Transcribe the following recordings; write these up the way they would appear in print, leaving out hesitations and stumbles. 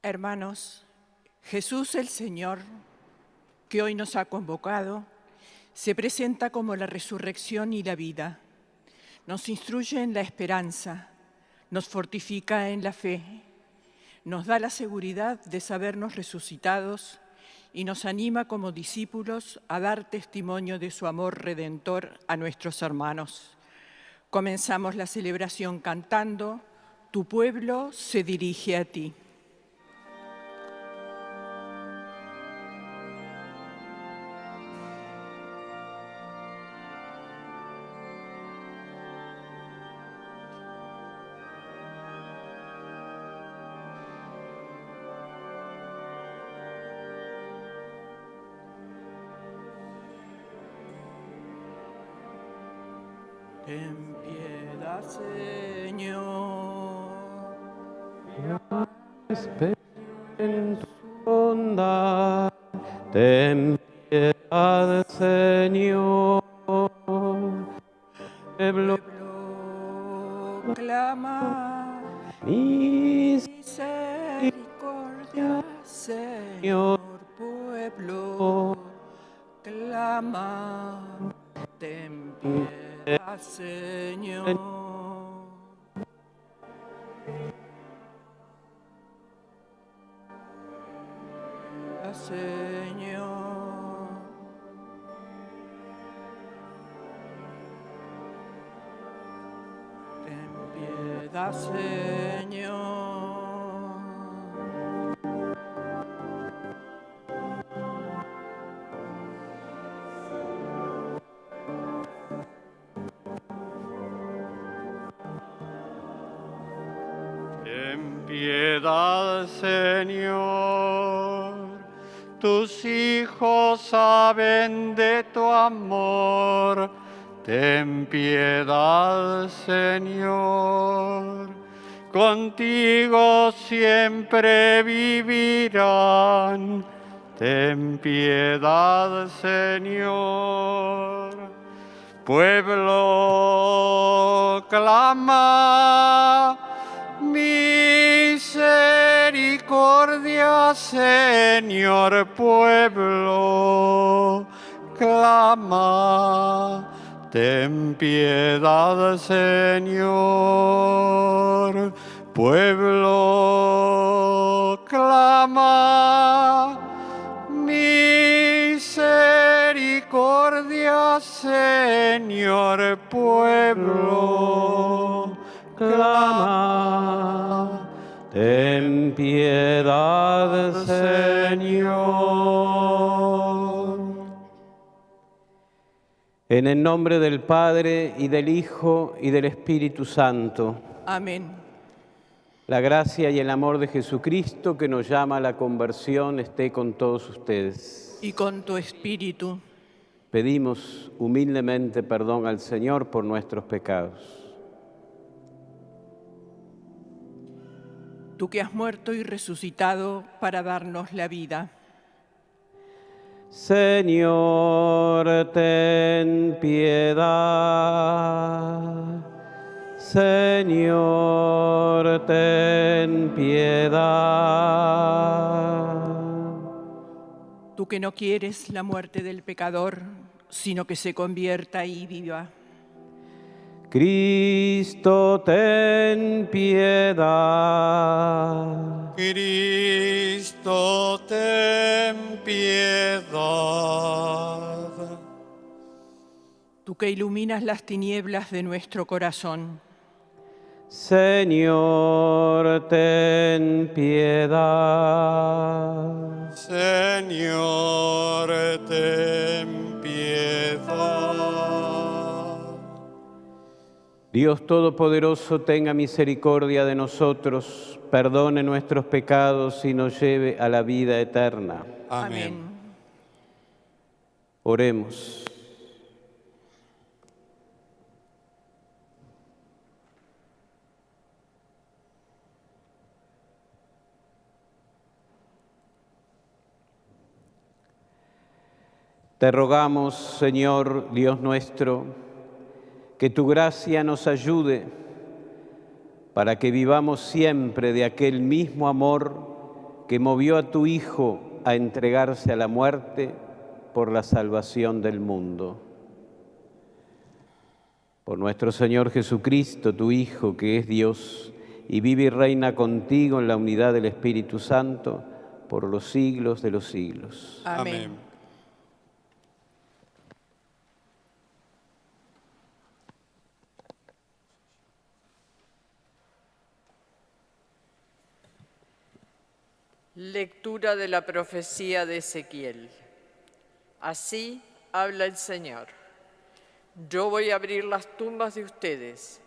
Hermanos, Jesús el Señor, que hoy nos ha convocado, se presenta como la resurrección y la vida. Nos instruye en la esperanza, nos fortifica en la fe, nos da la seguridad de sabernos resucitados y nos anima como discípulos a dar testimonio de su amor redentor a nuestros hermanos. Comenzamos la celebración cantando «Tu pueblo se dirige a ti». Ten piedad, Señor. Espera en tu bondad. Ten piedad, Señor. Pueblo, Clama misericordia, misericordia, Señor. Pueblo, clama. Ten piedad, Señor. Señor. Ten piedad, Señor. Ten piedad, Señor. Tus hijos saben de tu amor. Ten piedad, Señor. Contigo siempre vivirán. Ten piedad, Señor. Pueblo, clama. Misericordia, Señor. Pueblo, clama. Ten piedad, Señor. Pueblo, clama. Misericordia, Señor. Pueblo, clama. ten piedad, Señor. En el nombre del Padre, y del Hijo, y del Espíritu Santo. Amén. La gracia y el amor de Jesucristo, que nos llama a la conversión, esté con todos ustedes. Y con tu espíritu. Pedimos humildemente perdón al Señor por nuestros pecados. Tú que has muerto y resucitado para darnos la vida. Señor, ten piedad. Señor, ten piedad. Tú que no quieres la muerte del pecador, sino que se convierta y viva. Cristo, ten piedad. Cristo, ten piedad. Tú que iluminas las tinieblas de nuestro corazón. Señor, ten piedad. Señor, ten piedad. Dios Todopoderoso, tenga misericordia de nosotros, perdone nuestros pecados y nos lleve a la vida eterna. Amén. Oremos. Te rogamos, Señor Dios nuestro, que tu gracia nos ayude para que vivamos siempre de aquel mismo amor que movió a tu Hijo a entregarse a la muerte por la salvación del mundo. Por nuestro Señor Jesucristo, tu Hijo, que es Dios, y vive y reina contigo en la unidad del Espíritu Santo, por los siglos de los siglos. Amén. Lectura de la profecía de Ezequiel. Así habla el Señor. Yo voy a abrir las tumbas de ustedes,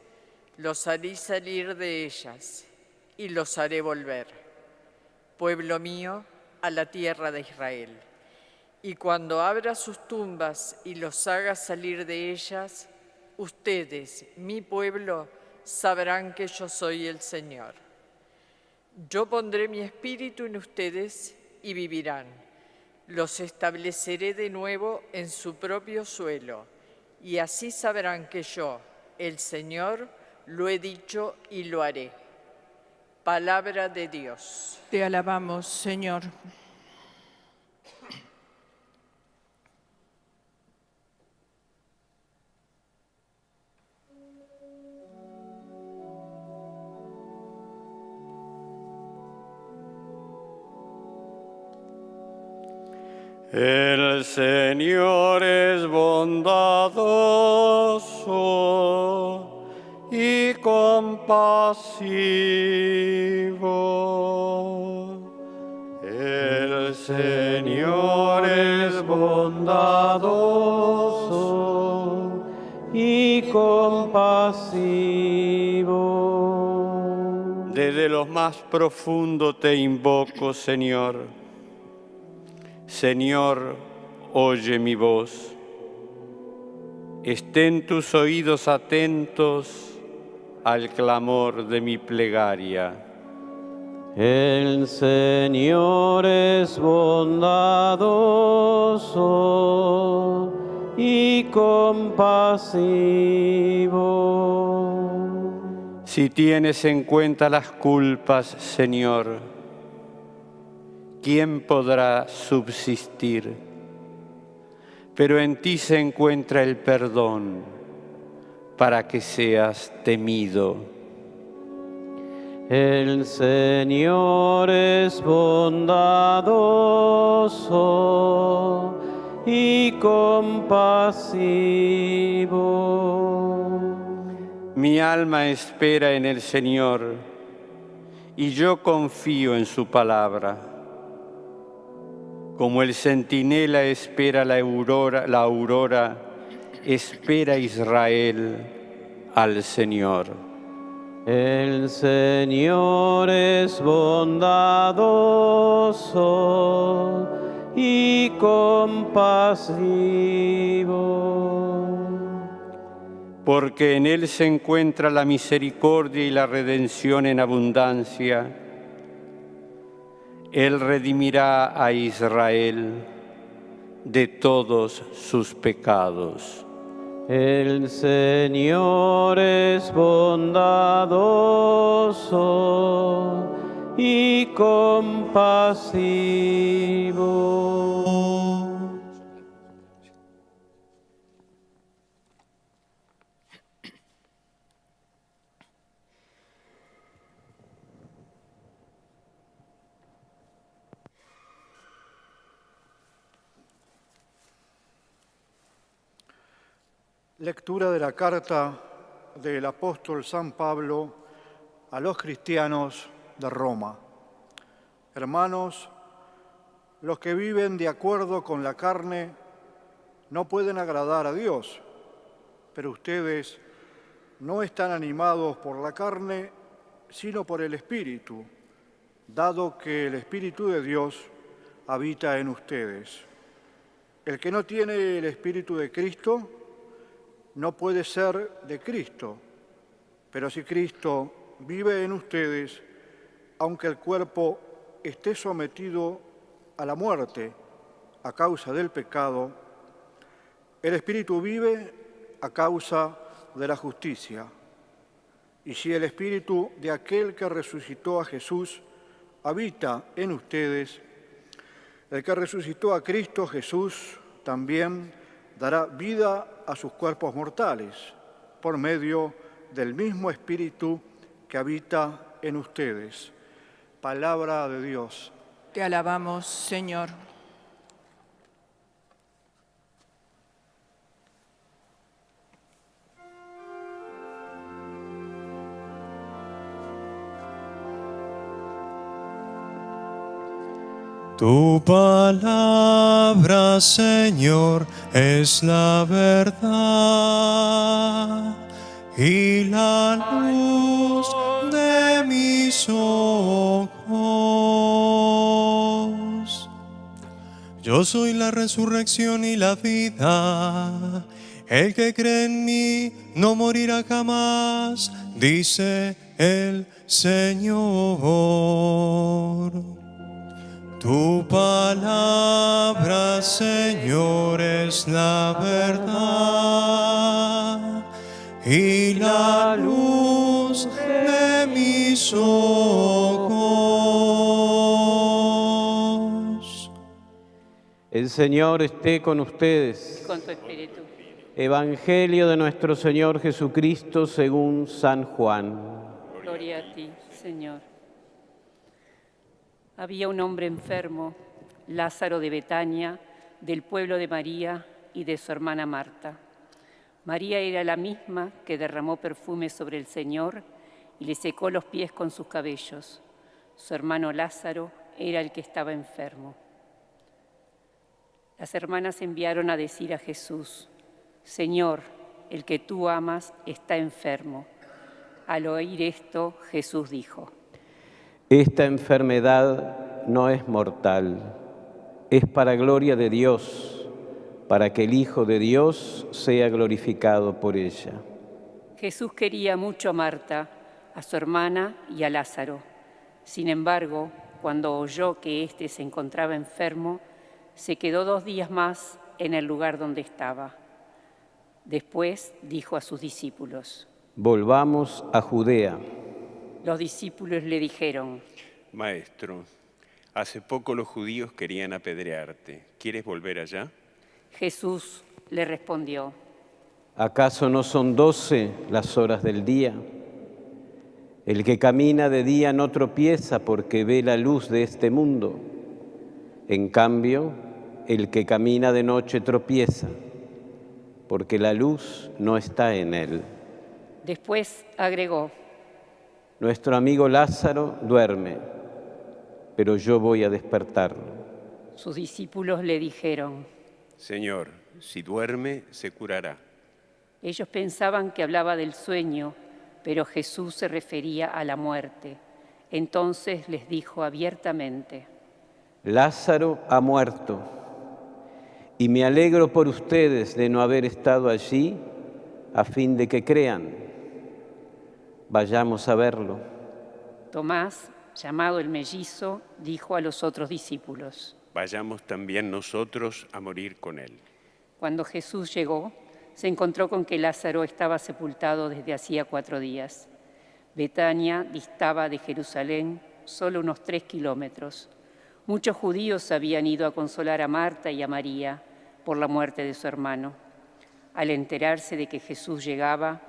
los haré salir de ellas y los haré volver, pueblo mío, a la tierra de Israel. Y cuando abra sus tumbas y los haga salir de ellas, ustedes, mi pueblo, sabrán que yo soy el Señor. Yo pondré mi espíritu en ustedes y vivirán. Los estableceré de nuevo en su propio suelo, y así sabrán que yo, el Señor, lo he dicho y lo haré. Palabra de Dios. Te alabamos, Señor. El Señor es bondadoso y compasivo. El Señor es bondadoso y compasivo. Desde lo más profundo te invoco, Señor. Señor, oye mi voz. Estén tus oídos atentos al clamor de mi plegaria. El Señor es bondadoso y compasivo. Si tienes en cuenta las culpas, Señor, ¿quién podrá subsistir? Pero en ti se encuentra el perdón para que seas temido. El Señor es bondadoso y compasivo. Mi alma espera en el Señor y yo confío en su palabra. Como el centinela espera la aurora, espera Israel al Señor. El Señor es bondadoso y compasivo. Porque en Él se encuentra la misericordia y la redención en abundancia. Él redimirá a Israel de todos sus pecados. El Señor es bondadoso y compasivo. Lectura de la carta del apóstol San Pablo a los cristianos de Roma. Hermanos, los que viven de acuerdo con la carne no pueden agradar a Dios, pero ustedes no están animados por la carne, sino por el Espíritu, dado que el Espíritu de Dios habita en ustedes. El que no tiene el Espíritu de Cristo no puede ser de Cristo, pero si Cristo vive en ustedes, aunque el cuerpo esté sometido a la muerte a causa del pecado, el Espíritu vive a causa de la justicia. Y si el Espíritu de aquel que resucitó a Jesús habita en ustedes, el que resucitó a Cristo Jesús también dará vida a sus cuerpos mortales por medio del mismo Espíritu que habita en ustedes. Palabra de Dios. Te alabamos, Señor. Tu palabra, Señor, es la verdad y la luz de mis ojos. Yo soy la resurrección y la vida. El que cree en mí no morirá jamás, dice el Señor. Tu palabra, Señor, es la verdad y la luz de mis ojos. El Señor esté con ustedes. Con tu espíritu. Evangelio de nuestro Señor Jesucristo según San Juan. Gloria a ti, Señor. Había un hombre enfermo, Lázaro de Betania, del pueblo de María y de su hermana Marta. María era la misma que derramó perfume sobre el Señor y le secó los pies con sus cabellos. Su hermano Lázaro era el que estaba enfermo. Las hermanas enviaron a decir a Jesús: Señor, el que tú amas está enfermo. Al oír esto, Jesús dijo: Esta enfermedad no es mortal, es para gloria de Dios, para que el Hijo de Dios sea glorificado por ella. Jesús quería mucho a Marta, a su hermana y a Lázaro. Sin embargo, cuando oyó que éste se encontraba enfermo, se quedó 2 días más en el lugar donde estaba. Después dijo a sus discípulos: Volvamos a Judea. Los discípulos le dijeron: Maestro, hace poco los judíos querían apedrearte. ¿Quieres volver allá? Jesús le respondió: ¿Acaso no son 12 las horas del día? El que camina de día no tropieza porque ve la luz de este mundo. En cambio, el que camina de noche tropieza porque la luz no está en él. Después agregó: Nuestro amigo Lázaro duerme, pero yo voy a despertarlo. Sus discípulos le dijeron: Señor, si duerme, se curará. Ellos pensaban que hablaba del sueño, pero Jesús se refería a la muerte. Entonces les dijo abiertamente: Lázaro ha muerto, y me alegro por ustedes de no haber estado allí a fin de que crean. Vayamos a verlo. Tomás, llamado el mellizo, dijo a los otros discípulos: Vayamos también nosotros a morir con él. Cuando Jesús llegó, se encontró con que Lázaro estaba sepultado desde hacía 4 días. Betania distaba de Jerusalén solo unos 3 kilómetros. Muchos judíos habían ido a consolar a Marta y a María por la muerte de su hermano. Al enterarse de que Jesús llegaba,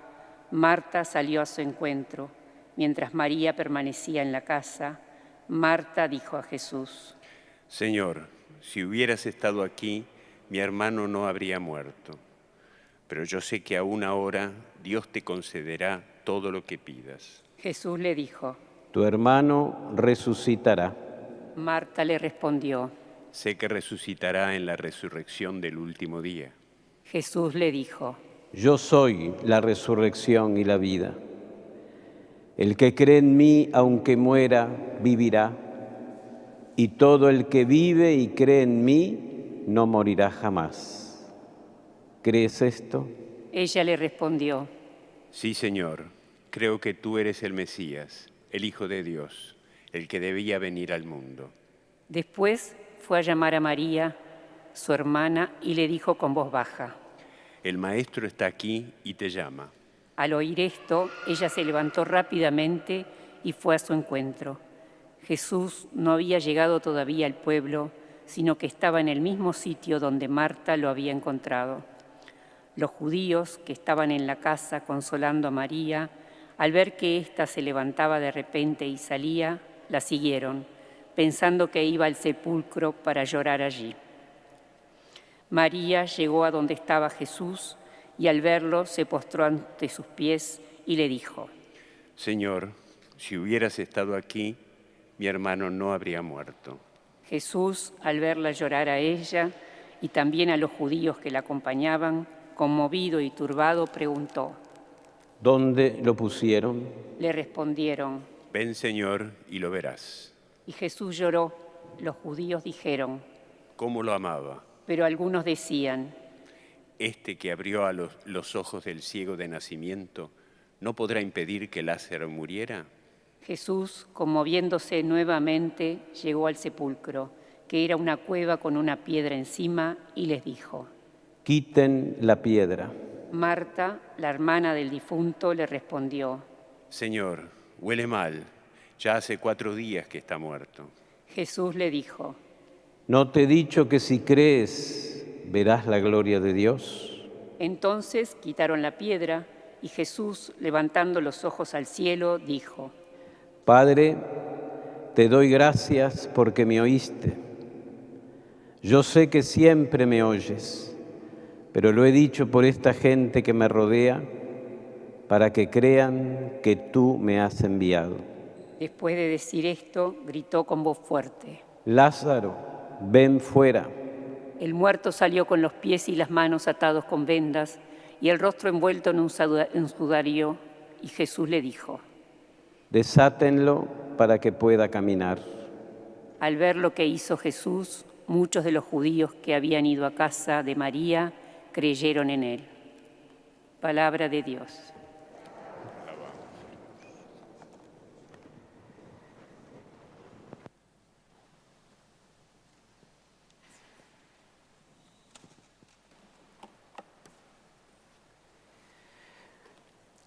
Marta salió a su encuentro. Mientras María permanecía en la casa, Marta dijo a Jesús: Señor, si hubieras estado aquí, mi hermano no habría muerto. Pero yo sé que aún ahora Dios te concederá todo lo que pidas. Jesús le dijo: Tu hermano resucitará. Marta le respondió: Sé que resucitará en la resurrección del último día. Jesús le dijo: Yo soy la resurrección y la vida. El que cree en mí, aunque muera, vivirá. Y todo el que vive y cree en mí, no morirá jamás. ¿Crees esto? Ella le respondió: Sí, Señor, creo que tú eres el Mesías, el Hijo de Dios, el que debía venir al mundo. Después fue a llamar a María, su hermana, y le dijo con voz baja: El Maestro está aquí y te llama. Al oír esto, ella se levantó rápidamente y fue a su encuentro. Jesús no había llegado todavía al pueblo, sino que estaba en el mismo sitio donde Marta lo había encontrado. Los judíos que estaban en la casa consolando a María, al ver que ésta se levantaba de repente y salía, la siguieron, pensando que iba al sepulcro para llorar allí. María llegó a donde estaba Jesús y al verlo se postró ante sus pies y le dijo: Señor, si hubieras estado aquí, mi hermano no habría muerto. Jesús, al verla llorar a ella y también a los judíos que la acompañaban, conmovido y turbado, preguntó: ¿Dónde lo pusieron? Le respondieron. Ven, Señor, y lo verás. Y Jesús lloró. Los judíos dijeron: ¿Cómo lo amaba? Pero algunos decían: Este que abrió a los ojos del ciego de nacimiento, ¿no podrá impedir que Lázaro muriera? Jesús, conmoviéndose nuevamente, llegó al sepulcro, que era una cueva con una piedra encima, y les dijo: Quiten la piedra. Marta, la hermana del difunto, le respondió: Señor, huele mal, ya hace 4 días que está muerto. Jesús le dijo: ¿No te he dicho que si crees verás la gloria de Dios? Entonces quitaron la piedra, y Jesús, levantando los ojos al cielo, dijo: Padre, te doy gracias porque me oíste. Yo sé que siempre me oyes, pero lo he dicho por esta gente que me rodea, para que crean que tú me has enviado. Después de decir esto, gritó con voz fuerte: Lázaro, ven fuera. El muerto salió con los pies y las manos atados con vendas y el rostro envuelto en un sudario, y Jesús le dijo: Desátenlo para que pueda caminar. Al ver lo que hizo Jesús, muchos de los judíos que habían ido a casa de María creyeron en él. Palabra de Dios.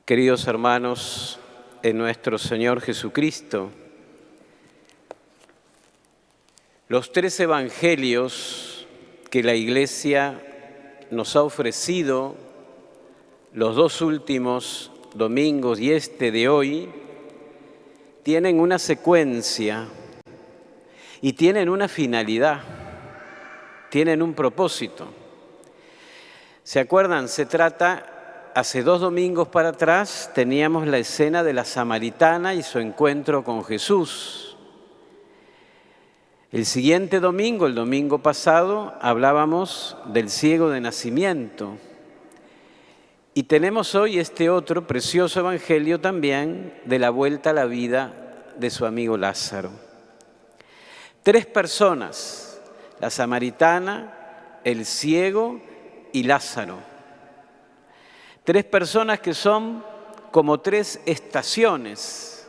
Queridos hermanos, en nuestro Señor Jesucristo, los 3 evangelios que la Iglesia nos ha ofrecido, los 2 últimos domingos y este de hoy, tienen una secuencia y tienen una finalidad, tienen un propósito. ¿Se acuerdan? Se trata... Hace 2 domingos para atrás teníamos la escena de la samaritana y su encuentro con Jesús. El siguiente domingo, el domingo pasado, hablábamos del ciego de nacimiento. Y tenemos hoy este otro precioso evangelio también de la vuelta a la vida de su amigo Lázaro. 3 personas, la samaritana, el ciego y Lázaro. 3 personas que son como 3 estaciones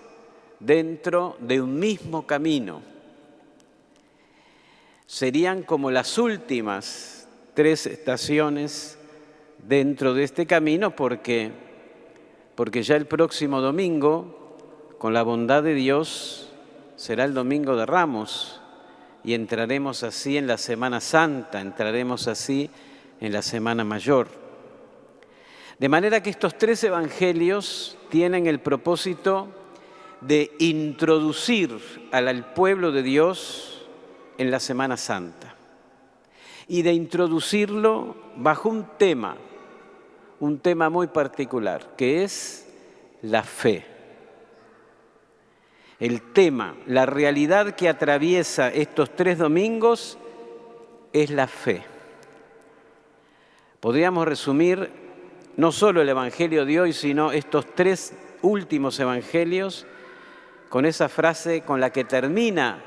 dentro de un mismo camino. Serían como las últimas 3 estaciones dentro de este camino porque ya el próximo domingo, con la bondad de Dios, será el Domingo de Ramos y entraremos así en la Semana Santa, entraremos así en la Semana Mayor. De manera que estos 3 evangelios tienen el propósito de introducir al pueblo de Dios en la Semana Santa y de introducirlo bajo un tema muy particular, que es la fe. El tema, la realidad que atraviesa estos 3 domingos es la fe. Podríamos resumir no solo el Evangelio de hoy, sino estos 3 últimos evangelios con esa frase con la que termina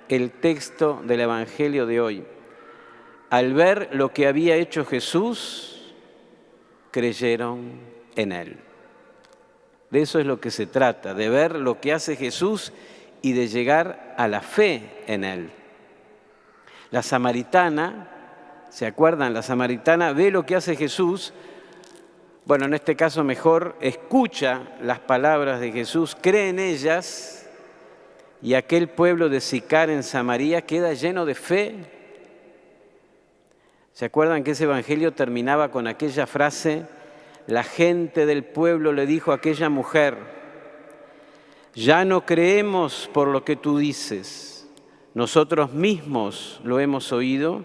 el texto del Evangelio de hoy. Al ver lo que había hecho Jesús, creyeron en él. De eso es lo que se trata, de ver lo que hace Jesús y de llegar a la fe en él. La samaritana, ¿se acuerdan? La samaritana ve lo que hace Jesús. Bueno, en este caso mejor escucha las palabras de Jesús, cree en ellas y aquel pueblo de Sicar en Samaria queda lleno de fe. ¿Se acuerdan que ese evangelio terminaba con aquella frase? La gente del pueblo le dijo a aquella mujer: ya no creemos por lo que tú dices, nosotros mismos lo hemos oído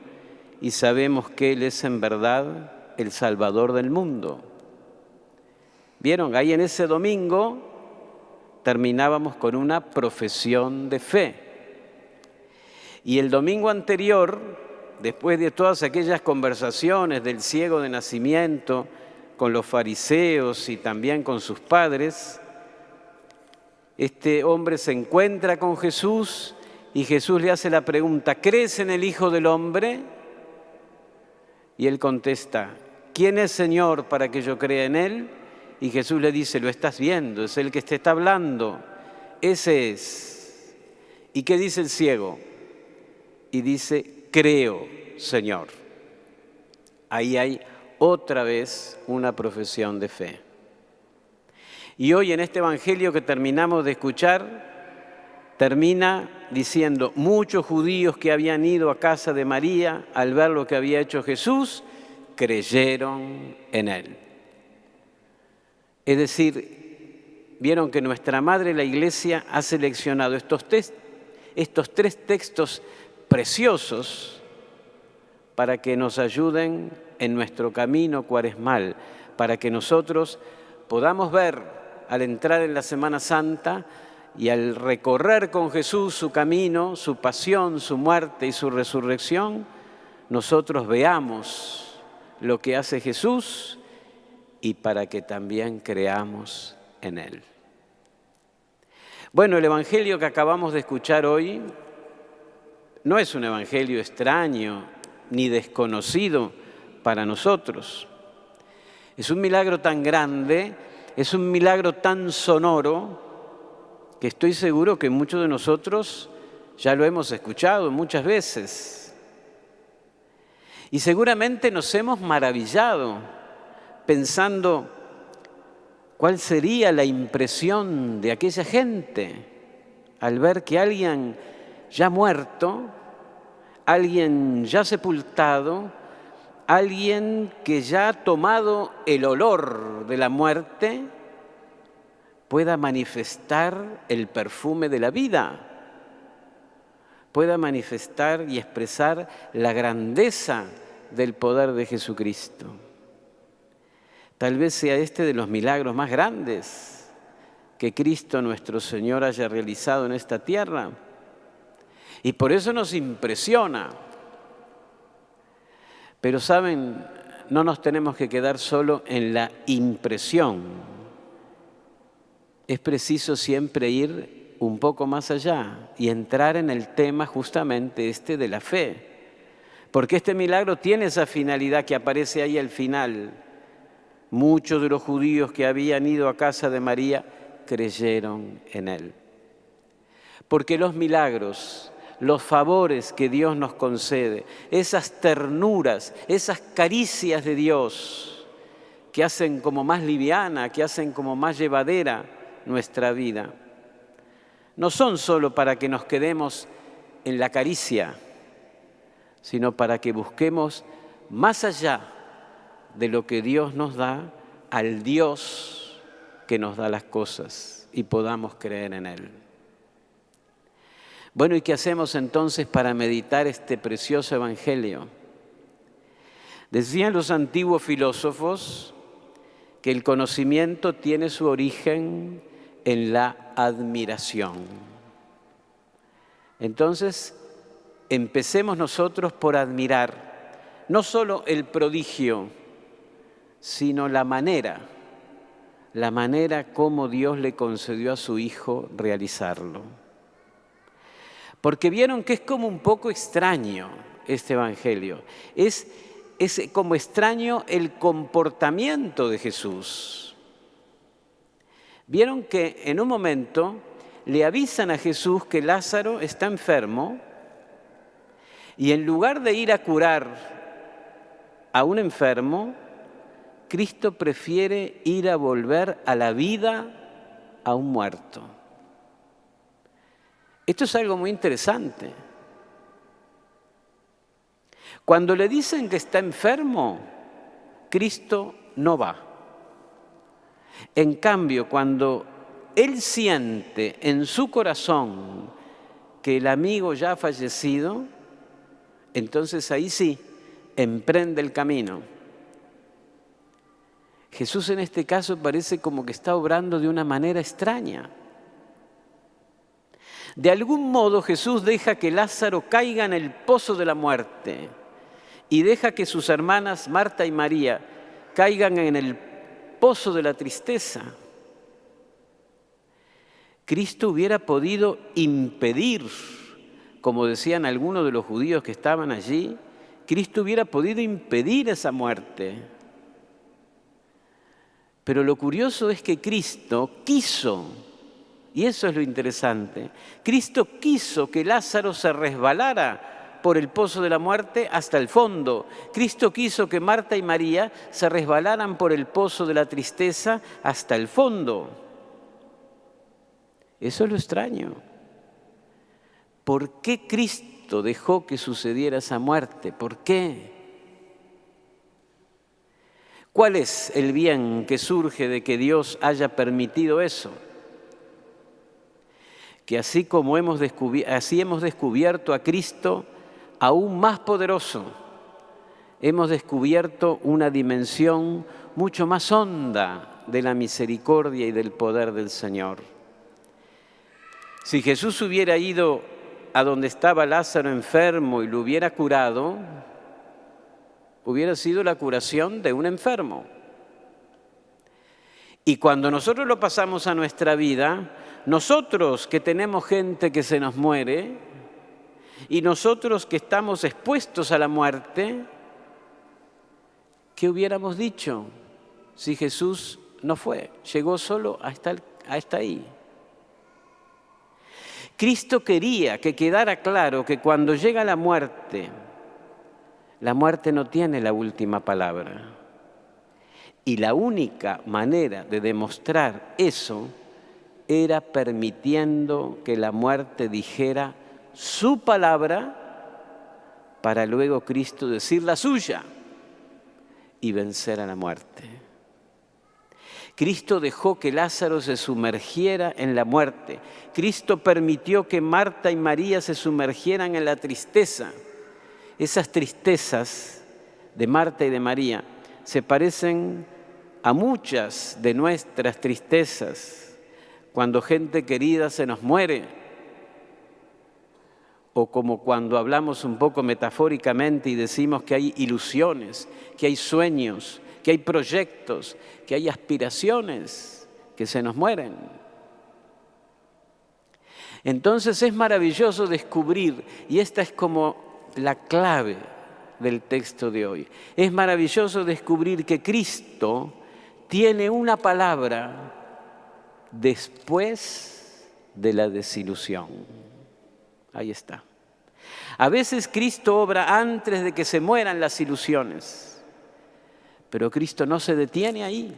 y sabemos que Él es en verdad el Salvador del mundo. ¿Vieron? Ahí en ese domingo terminábamos con una profesión de fe. Y el domingo anterior, después de todas aquellas conversaciones del ciego de nacimiento con los fariseos y también con sus padres, este hombre se encuentra con Jesús y Jesús le hace la pregunta: ¿crees en el Hijo del Hombre? Y él contesta: ¿quién es Señor para que yo crea en Él? Y Jesús le dice: lo estás viendo, es el que te está hablando, ese es. ¿Y qué dice el ciego? Y dice: creo, Señor. Ahí hay otra vez una profesión de fe. Y hoy en este evangelio que terminamos de escuchar, termina diciendo: muchos judíos que habían ido a casa de María al ver lo que había hecho Jesús, creyeron en Él. Es decir, vieron que nuestra Madre la Iglesia ha seleccionado estos tres textos preciosos para que nos ayuden en nuestro camino cuaresmal, para que nosotros podamos ver al entrar en la Semana Santa y al recorrer con Jesús su camino, su pasión, su muerte y su resurrección, nosotros veamos lo que hace Jesús y para que también creamos en Él. Bueno, el evangelio que acabamos de escuchar hoy no es un evangelio extraño ni desconocido para nosotros. Es un milagro tan grande, es un milagro tan sonoro, que estoy seguro que muchos de nosotros ya lo hemos escuchado muchas veces. Y seguramente nos hemos maravillado pensando cuál sería la impresión de aquella gente al ver que alguien ya muerto, alguien ya sepultado, alguien que ya ha tomado el olor de la muerte, pueda manifestar el perfume de la vida, pueda manifestar y expresar la grandeza del poder de Jesucristo. Tal vez sea este de los milagros más grandes que Cristo nuestro Señor haya realizado en esta tierra. Y por eso nos impresiona. Pero saben, no nos tenemos que quedar solo en la impresión. Es preciso siempre ir un poco más allá y entrar en el tema justamente este de la fe. Porque este milagro tiene esa finalidad que aparece ahí al final. Muchos de los judíos que habían ido a casa de María creyeron en Él. Porque los milagros, los favores que Dios nos concede, esas ternuras, esas caricias de Dios que hacen como más liviana, que hacen como más llevadera nuestra vida, no son solo para que nos quedemos en la caricia, sino para que busquemos más allá de lo que Dios nos da, al Dios que nos da las cosas y podamos creer en Él. Bueno, ¿y qué hacemos entonces para meditar este precioso evangelio? Decían los antiguos filósofos que el conocimiento tiene su origen en la admiración. Entonces, empecemos nosotros por admirar no solo el prodigio, sino la manera como Dios le concedió a su Hijo realizarlo. Porque vieron que es como un poco extraño este evangelio. Es como extraño el comportamiento de Jesús. Vieron que en un momento le avisan a Jesús que Lázaro está enfermo y en lugar de ir a curar a un enfermo, Cristo prefiere ir a volver a la vida a un muerto. Esto es algo muy interesante. Cuando le dicen que está enfermo, Cristo no va. En cambio, cuando él siente en su corazón que el amigo ya ha fallecido, entonces ahí sí, emprende el camino. Jesús en este caso parece como que está obrando de una manera extraña. De algún modo Jesús deja que Lázaro caiga en el pozo de la muerte y deja que sus hermanas Marta y María caigan en el pozo de la tristeza. Cristo hubiera podido impedir, como decían algunos de los judíos que estaban allí, Cristo hubiera podido impedir esa muerte. Pero lo curioso es que Cristo quiso, y eso es lo interesante, Cristo quiso que Lázaro se resbalara por el pozo de la muerte hasta el fondo. Cristo quiso que Marta y María se resbalaran por el pozo de la tristeza hasta el fondo. Eso es lo extraño. ¿Por qué Cristo dejó que sucediera esa muerte? ¿Por qué? ¿Cuál es el bien que surge de que Dios haya permitido eso? Que así hemos descubierto a Cristo aún más poderoso, hemos descubierto una dimensión mucho más honda de la misericordia y del poder del Señor. Si Jesús hubiera ido a donde estaba Lázaro enfermo y lo hubiera curado, hubiera sido la curación de un enfermo. Y cuando nosotros lo pasamos a nuestra vida, nosotros que tenemos gente que se nos muere y nosotros que estamos expuestos a la muerte, ¿qué hubiéramos dicho si Jesús no fue? Llegó solo hasta ahí. Cristo quería que quedara claro que cuando llega la muerte no tiene la última palabra. Y la única manera de demostrar eso era permitiendo que la muerte dijera su palabra para luego Cristo decir la suya y vencer a la muerte. Cristo dejó que Lázaro se sumergiera en la muerte. Cristo permitió que Marta y María se sumergieran en la tristeza. Esas tristezas de Marta y de María se parecen a muchas de nuestras tristezas cuando gente querida se nos muere, o como cuando hablamos un poco metafóricamente y decimos que hay ilusiones, que hay sueños, que hay proyectos, que hay aspiraciones que se nos mueren. Entonces es maravilloso descubrir, y esta es como la clave del texto de hoy, es maravilloso descubrir que Cristo tiene una palabra después de la desilusión. Ahí está. A veces Cristo obra antes de que se mueran las ilusiones, pero Cristo no se detiene ahí.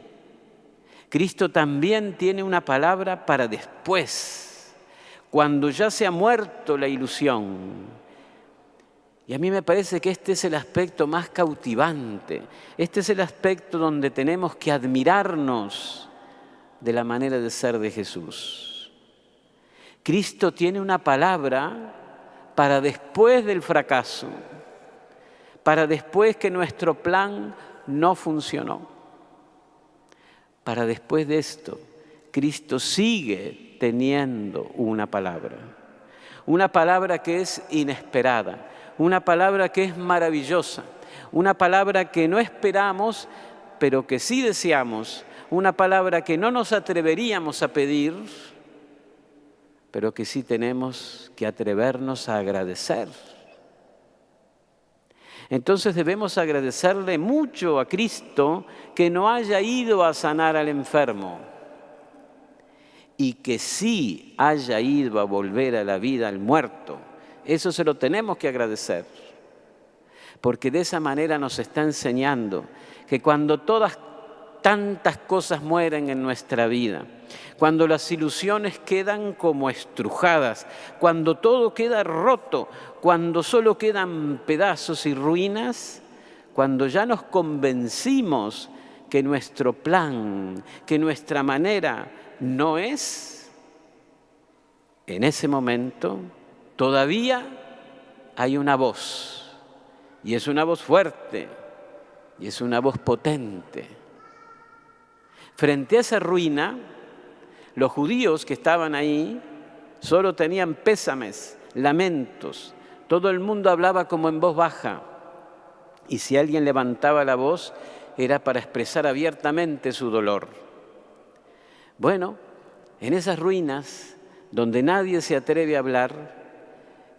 Cristo también tiene una palabra para después, cuando ya se ha muerto la ilusión. Y a mí me parece que este es el aspecto más cautivante. Este es el aspecto donde tenemos que admirarnos de la manera de ser de Jesús. Cristo tiene una palabra para después del fracaso, para después que nuestro plan no funcionó. Para después de esto, Cristo sigue teniendo una palabra que es inesperada, una palabra que es maravillosa, una palabra que no esperamos, pero que sí deseamos, una palabra que no nos atreveríamos a pedir, pero que sí tenemos que atrevernos a agradecer. Entonces debemos agradecerle mucho a Cristo que no haya ido a sanar al enfermo y que sí haya ido a volver a la vida al muerto. Eso se lo tenemos que agradecer, porque de esa manera nos está enseñando que cuando todas tantas cosas mueren en nuestra vida, cuando las ilusiones quedan como estrujadas, cuando todo queda roto, cuando solo quedan pedazos y ruinas, cuando ya nos convencimos que nuestro plan, que nuestra manera no es, en ese momento todavía hay una voz, y es una voz fuerte, y es una voz potente. Frente a esa ruina, los judíos que estaban ahí solo tenían pésames, lamentos. Todo el mundo hablaba como en voz baja. Y si alguien levantaba la voz, era para expresar abiertamente su dolor. Bueno, en esas ruinas donde nadie se atreve a hablar,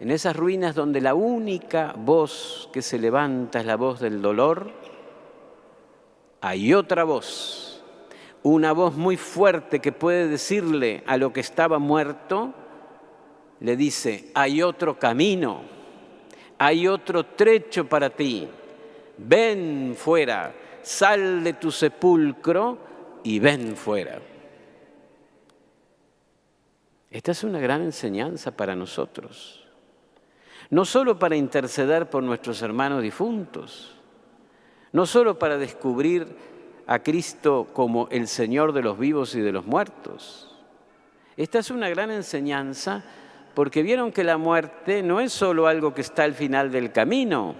en esas ruinas donde la única voz que se levanta es la voz del dolor, hay otra voz, una voz muy fuerte que puede decirle a lo que estaba muerto, le dice, hay otro camino, hay otro trecho para ti, ven fuera, sal de tu sepulcro y ven fuera. Esta es una gran enseñanza para nosotros, no solo para interceder por nuestros hermanos difuntos, no solo para descubrir a Cristo como el Señor de los vivos y de los muertos. Esta es una gran enseñanza porque vieron que la muerte no es solo algo que está al final del camino.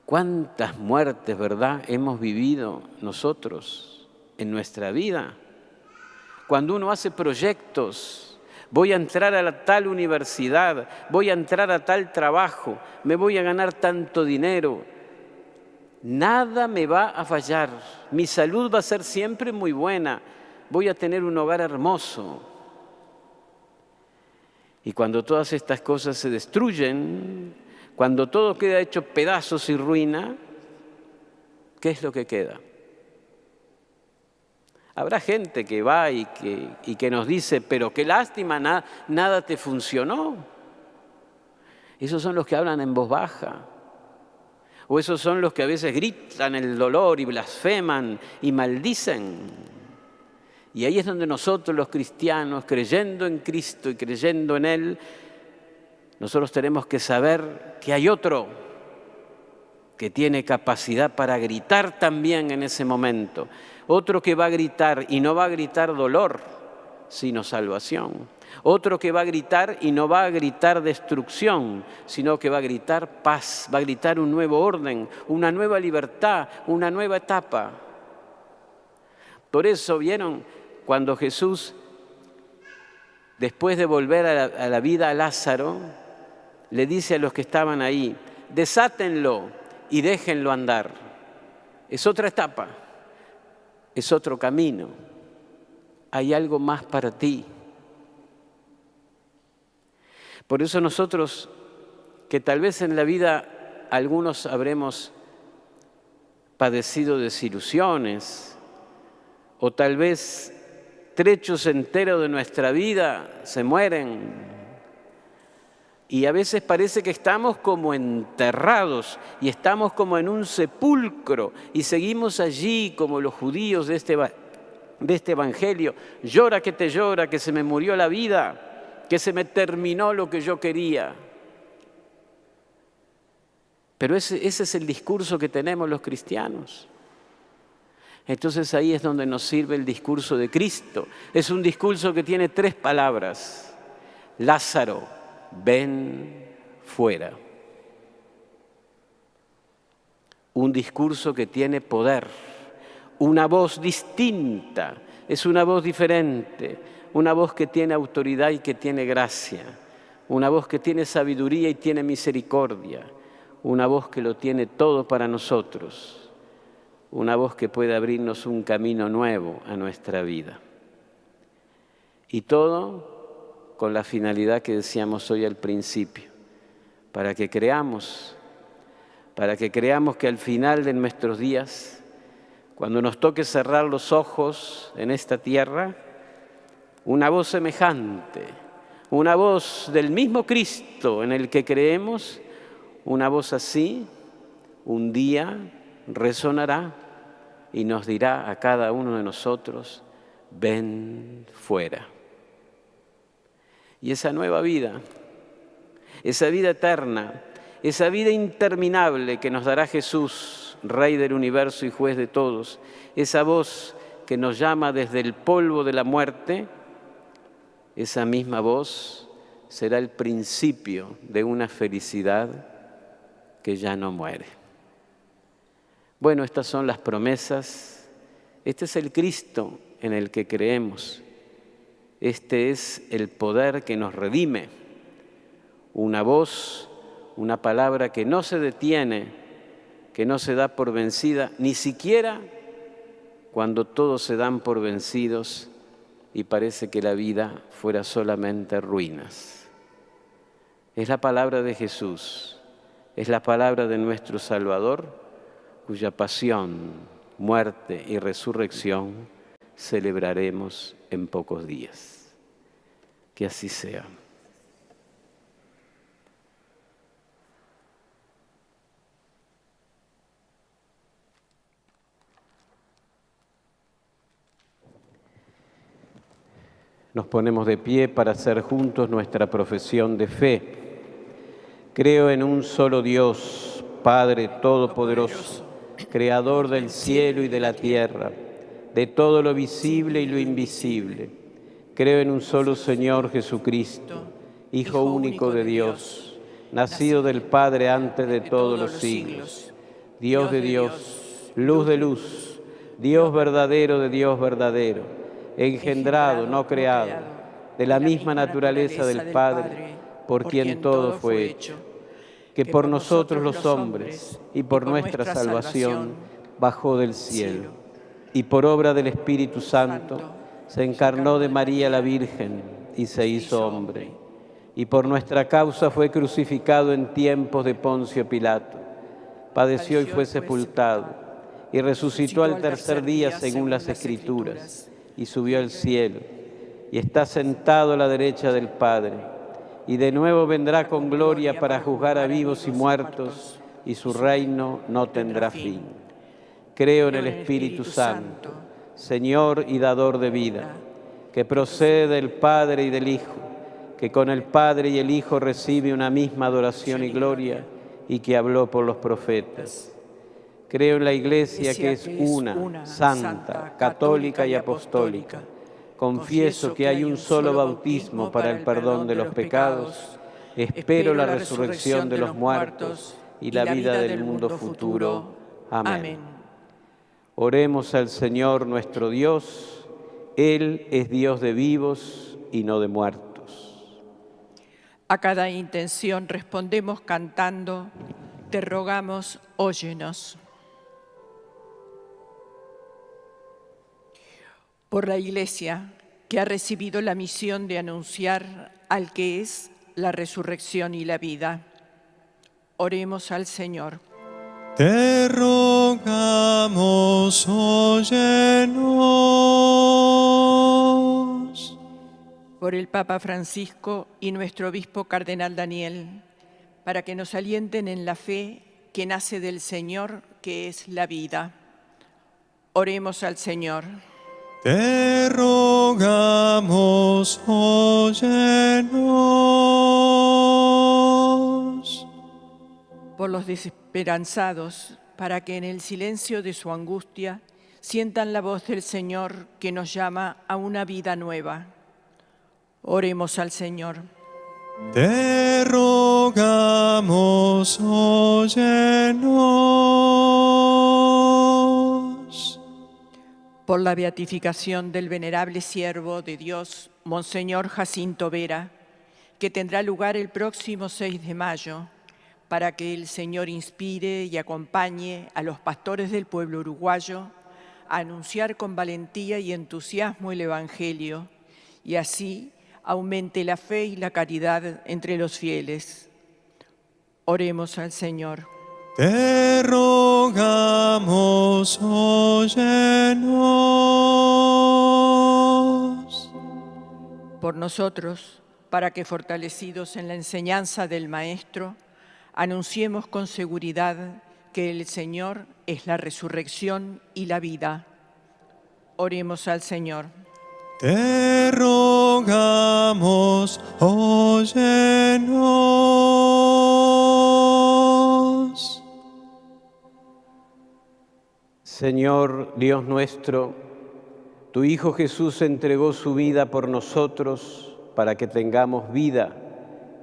¿Cuántas muertes, verdad, hemos vivido nosotros en nuestra vida? Cuando uno hace proyectos, voy a entrar a la tal universidad, voy a entrar a tal trabajo, me voy a ganar tanto dinero, nada me va a fallar, mi salud va a ser siempre muy buena, voy a tener un hogar hermoso. Y cuando todas estas cosas se destruyen, cuando todo queda hecho pedazos y ruina, ¿qué es lo que queda? Habrá gente que va y que nos dice, pero qué lástima, nada te funcionó. Esos son los que hablan en voz baja. O esos son los que a veces gritan el dolor y blasfeman y maldicen. Y ahí es donde nosotros los cristianos, creyendo en Cristo y creyendo en Él, nosotros tenemos que saber que hay otro que tiene capacidad para gritar también en ese momento. Otro que va a gritar y no va a gritar dolor, sino salvación. Otro que va a gritar y no va a gritar destrucción, sino que va a gritar paz, va a gritar un nuevo orden, una nueva libertad, una nueva etapa. Por eso, ¿vieron? Cuando Jesús, después de volver a la vida a Lázaro, le dice a los que estaban ahí, desátenlo y déjenlo andar. Es otra etapa, es otro camino. Hay algo más para ti. Por eso nosotros, que tal vez en la vida algunos habremos padecido desilusiones, o tal vez trechos enteros de nuestra vida se mueren, y a veces parece que estamos como enterrados y estamos como en un sepulcro y seguimos allí como los judíos de este evangelio. Llora, que se me murió la vida, que se me terminó lo que yo quería. Pero ese es el discurso que tenemos los cristianos. Entonces ahí es donde nos sirve el discurso de Cristo. Es un discurso que tiene 3 palabras. Lázaro, ven fuera. Un discurso que tiene poder, una voz distinta, es una voz diferente, una voz que tiene autoridad y que tiene gracia, una voz que tiene sabiduría y tiene misericordia, una voz que lo tiene todo para nosotros, una voz que puede abrirnos un camino nuevo a nuestra vida. Y todo con la finalidad que decíamos hoy al principio, para que creamos que al final de nuestros días, cuando nos toque cerrar los ojos en esta tierra, una voz semejante, una voz del mismo Cristo en el que creemos, una voz así, un día resonará y nos dirá a cada uno de nosotros, ven fuera. Y esa nueva vida, esa vida eterna, esa vida interminable que nos dará Jesús, Rey del universo y juez de todos, esa voz que nos llama desde el polvo de la muerte, esa misma voz será el principio de una felicidad que ya no muere. Bueno, estas son las promesas. Este es el Cristo en el que creemos. Este es el poder que nos redime. Una voz, una palabra que no se detiene, que no se da por vencida, ni siquiera cuando todos se dan por vencidos y parece que la vida fuera solamente ruinas. Es la palabra de Jesús, es la palabra de nuestro Salvador, cuya pasión, muerte y resurrección celebraremos en pocos días. Que así sea. Nos ponemos de pie para hacer juntos nuestra profesión de fe. Creo en un solo Dios, Padre Todopoderoso, Creador del cielo y de la tierra, de todo lo visible y lo invisible. Creo en un solo Señor Jesucristo, Hijo único de Dios, nacido del Padre antes de todos los siglos, Dios de Dios, luz de luz, Dios verdadero de Dios verdadero, engendrado, no creado, de la misma naturaleza del Padre, por quien todo fue hecho, que por nosotros los hombres y por nuestra salvación bajó del cielo, y por obra del Espíritu Santo se encarnó de María la Virgen y se hizo hombre, y por nuestra causa fue crucificado en tiempos de Poncio Pilato, padeció y fue sepultado, y resucitó al tercer día según las Escrituras, y subió al cielo, y está sentado a la derecha del Padre, y de nuevo vendrá con gloria para juzgar a vivos y muertos, y su reino no tendrá fin. Creo en el Espíritu Santo, Señor y dador de vida, que procede del Padre y del Hijo, que con el Padre y el Hijo recibe una misma adoración y gloria, y que habló por los profetas. Creo en la Iglesia que es una, santa, católica y apostólica. Confieso que hay un solo bautismo para el perdón de los pecados. Espero la resurrección de los muertos y la vida del mundo futuro. Amén. Oremos al Señor nuestro Dios. Él es Dios de vivos y no de muertos. A cada intención respondemos cantando, te rogamos, óyenos. Por la Iglesia, que ha recibido la misión de anunciar al que es la resurrección y la vida. Oremos al Señor. Te rogamos, óyenos. Por el Papa Francisco y nuestro obispo cardenal Daniel, para que nos alienten en la fe que nace del Señor, que es la vida. Oremos al Señor. Te rogamos, óyenos. Por los desesperanzados, para que en el silencio de su angustia sientan la voz del Señor que nos llama a una vida nueva. Oremos al Señor. Te rogamos, óyenos. Por la beatificación del venerable siervo de Dios, Monseñor Jacinto Vera, que tendrá lugar el próximo 6 de mayo, para que el Señor inspire y acompañe a los pastores del pueblo uruguayo a anunciar con valentía y entusiasmo el Evangelio, y así aumente la fe y la caridad entre los fieles. Oremos al Señor. Te rogamos, óyenos. Por nosotros, para que fortalecidos en la enseñanza del Maestro, anunciemos con seguridad que el Señor es la resurrección y la vida. Oremos al Señor. Te rogamos, óyenos. Señor Dios nuestro, tu Hijo Jesús entregó su vida por nosotros para que tengamos vida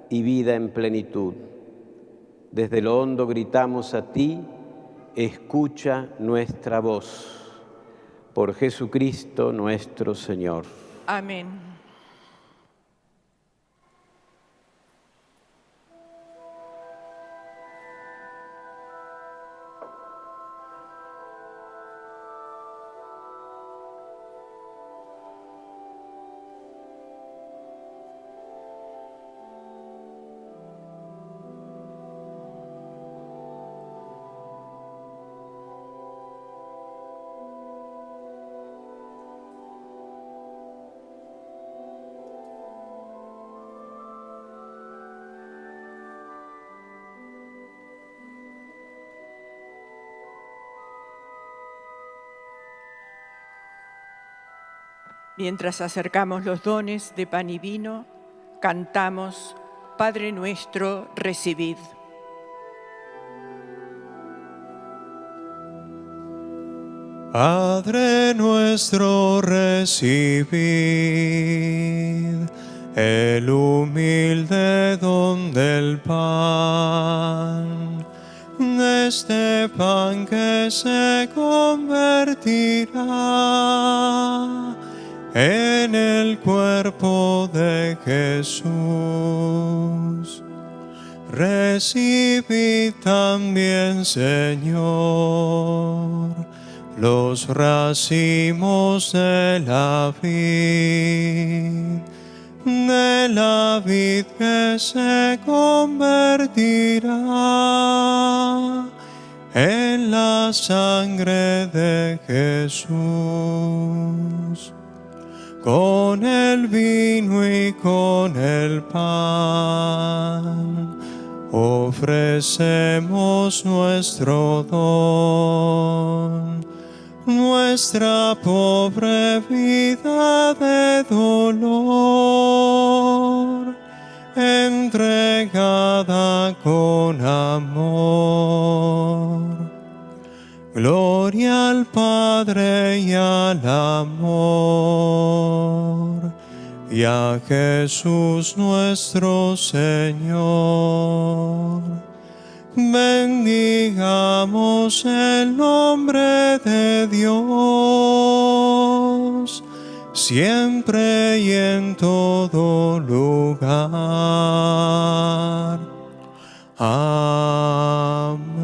y vida en plenitud. Desde lo hondo gritamos a ti, escucha nuestra voz. Por Jesucristo nuestro Señor. Amén. Mientras acercamos los dones de pan y vino, cantamos, Padre nuestro, recibid. Padre nuestro, recibid el humilde don del pan, de este pan que se convertirá en el cuerpo de Jesús. Recibid también, Señor, los racimos de la vid que se convertirá en la sangre de Jesús. Con el vino y con el pan ofrecemos nuestro don, nuestra pobre vida de dolor, entregada con amor. Gloria al Padre y al amor, y a Jesús nuestro Señor. Bendigamos el nombre de Dios, siempre y en todo lugar. Amén.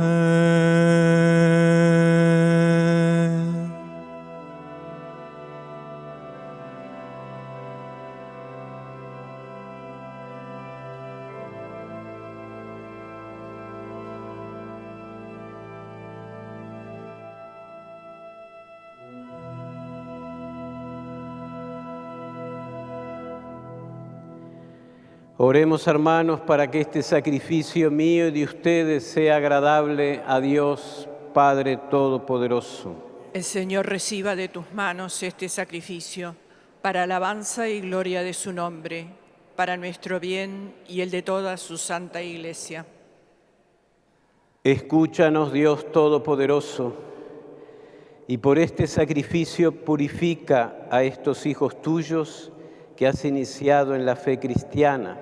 Oremos, hermanos, para que este sacrificio mío y de ustedes sea agradable a Dios, Padre Todopoderoso. El Señor reciba de tus manos este sacrificio, para alabanza y gloria de su nombre, para nuestro bien y el de toda su santa Iglesia. Escúchanos, Dios Todopoderoso, y por este sacrificio purifica a estos hijos tuyos que has iniciado en la fe cristiana.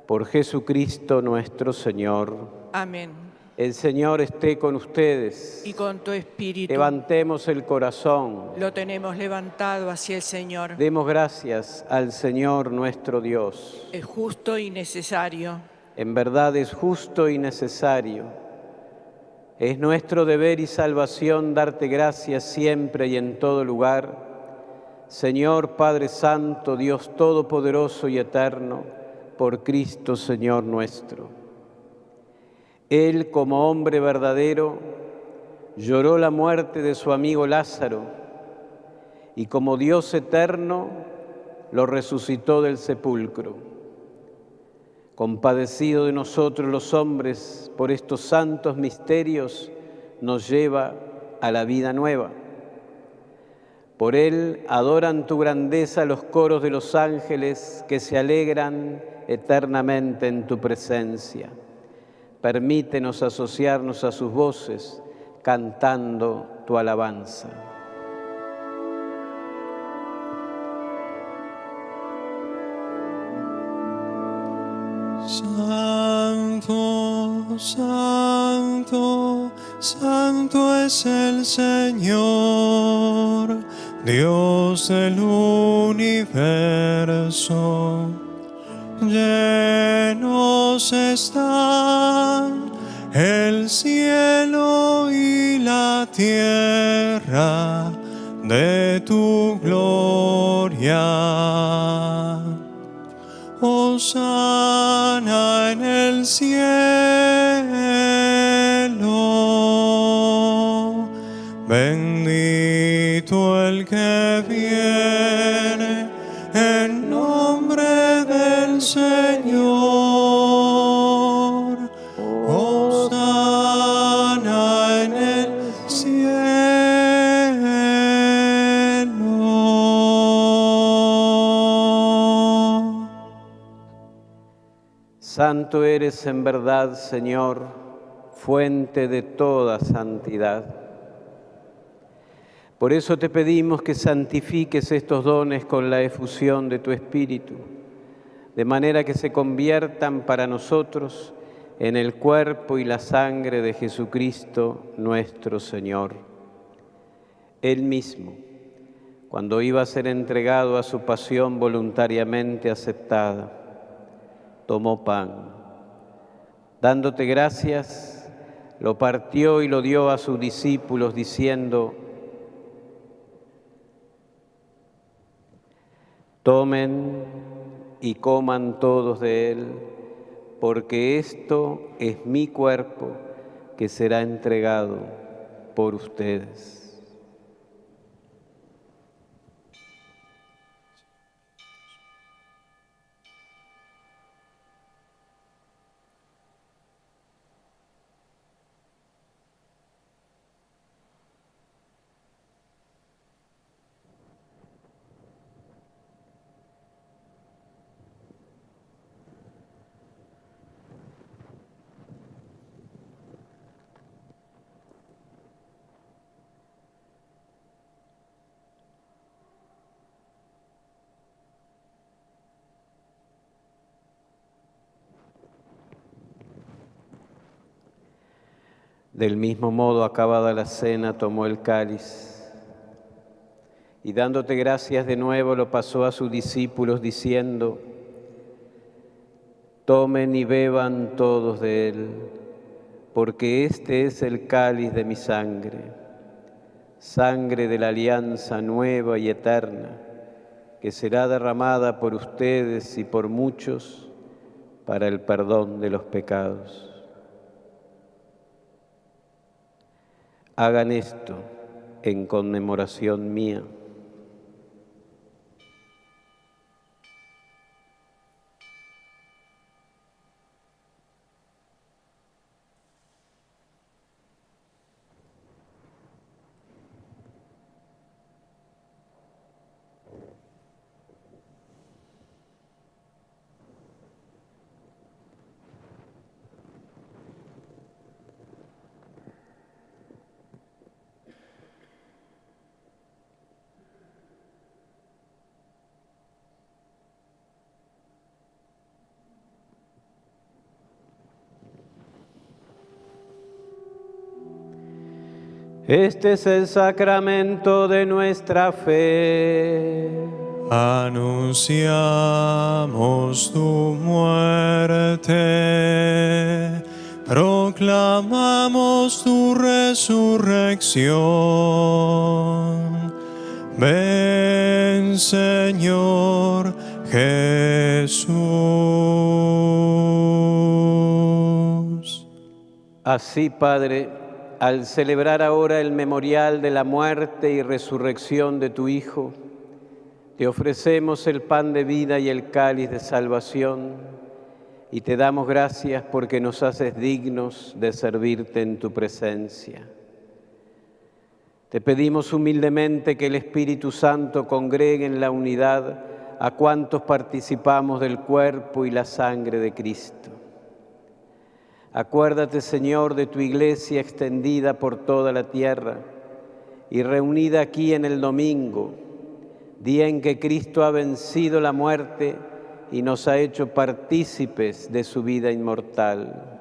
Por Jesucristo nuestro Señor. Amén. El Señor esté con ustedes. Y con tu espíritu. Levantemos el corazón. Lo tenemos levantado hacia el Señor. Demos gracias al Señor nuestro Dios. Es justo y necesario. En verdad es justo y necesario. Es nuestro deber y salvación darte gracias siempre y en todo lugar. Señor Padre Santo, Dios Todopoderoso y Eterno, por Cristo Señor nuestro. Él, como hombre verdadero, lloró la muerte de su amigo Lázaro y como Dios eterno lo resucitó del sepulcro. compadecido de nosotros los hombres por estos santos misterios, nos lleva a la vida nueva. Por él adoran tu grandeza los coros de los ángeles que se alegran eternamente en tu presencia. Permítenos asociarnos a sus voces, cantando tu alabanza. Santo, santo, santo es el Señor, Dios del universo. Llenos están el cielo y la tierra de tu gloria. Hosana en el cielo, bendito el que viene en nombre del Señor. Hosana en el cielo. Santo eres en verdad, Señor, fuente de toda santidad. Por eso te pedimos que santifiques estos dones con la efusión de tu Espíritu, de manera que se conviertan para nosotros en el cuerpo y la sangre de Jesucristo nuestro Señor. Él mismo, cuando iba a ser entregado a su pasión voluntariamente aceptada, tomó pan. Dándote gracias, lo partió y lo dio a sus discípulos, diciendo: tomen y coman todos de él, porque esto es mi cuerpo que será entregado por ustedes. Del mismo modo, acabada la cena, tomó el cáliz y dándote gracias de nuevo, lo pasó a sus discípulos diciendo: tomen y beban todos de él, porque este es el cáliz de mi sangre, sangre de la alianza nueva y eterna, que será derramada por ustedes y por muchos para el perdón de los pecados. Hagan esto en conmemoración mía. Este es el sacramento de nuestra fe. Anunciamos tu muerte, proclamamos tu resurrección. Ven, Señor Jesús. Así, Padre, al celebrar ahora el memorial de la muerte y resurrección de tu Hijo, te ofrecemos el pan de vida y el cáliz de salvación, y te damos gracias porque nos haces dignos de servirte en tu presencia. Te pedimos humildemente que el Espíritu Santo congregue en la unidad a cuantos participamos del cuerpo y la sangre de Cristo. Acuérdate, Señor, de tu Iglesia extendida por toda la tierra y reunida aquí en el domingo, día en que Cristo ha vencido la muerte y nos ha hecho partícipes de su vida inmortal.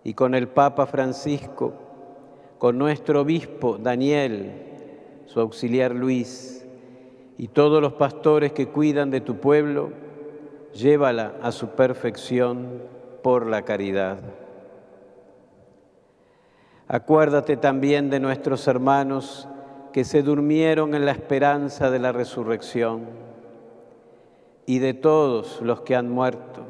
Y con el Papa Francisco, con nuestro obispo Daniel, su auxiliar Luis, y todos los pastores que cuidan de tu pueblo, llévala a su perfección por la caridad. Acuérdate también de nuestros hermanos que se durmieron en la esperanza de la resurrección y de todos los que han muerto.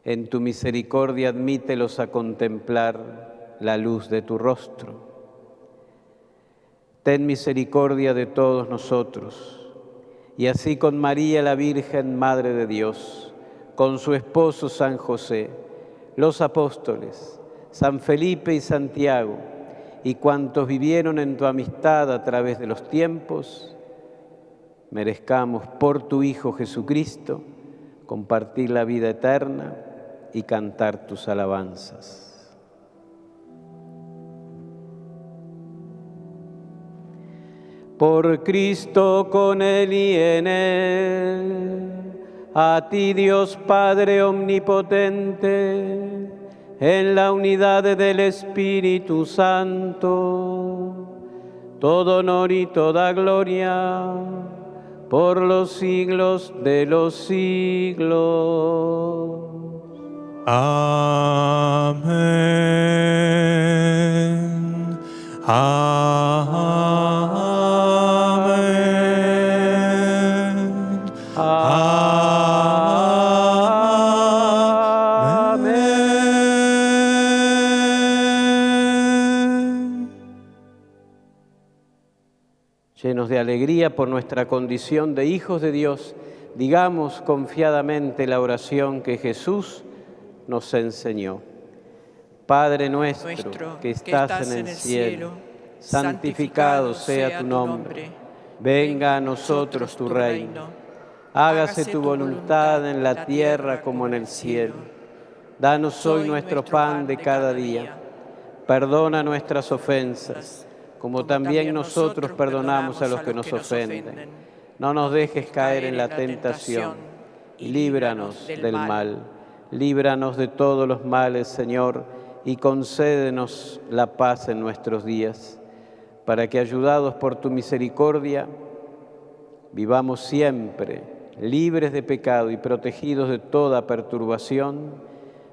En tu misericordia admítelos a contemplar la luz de tu rostro. Ten misericordia de todos nosotros, y así con María la Virgen, Madre de Dios, con su esposo San José, los apóstoles, San Felipe y Santiago, y cuantos vivieron en tu amistad a través de los tiempos, merezcamos por tu Hijo Jesucristo compartir la vida eterna y cantar tus alabanzas. Por Cristo, con Él y en Él, a ti Dios Padre omnipotente, en la unidad del Espíritu Santo, todo honor y toda gloria, por los siglos de los siglos. Amén. Amén. Amén. Llenos de alegría por nuestra condición de hijos de Dios, digamos confiadamente la oración que Jesús nos enseñó. Padre nuestro que estás en el cielo, santificado sea tu nombre. Venga a nosotros tu reino. Hágase tu voluntad en la tierra como en el cielo. Danos hoy nuestro pan de cada día. Perdona nuestras ofensas, como también nosotros perdonamos a los que nos ofenden. No nos dejes caer en la tentación y líbranos del mal. Líbranos de todos los males, Señor, y concédenos la paz en nuestros días, para que, ayudados por tu misericordia, vivamos siempre libres de pecado y protegidos de toda perturbación,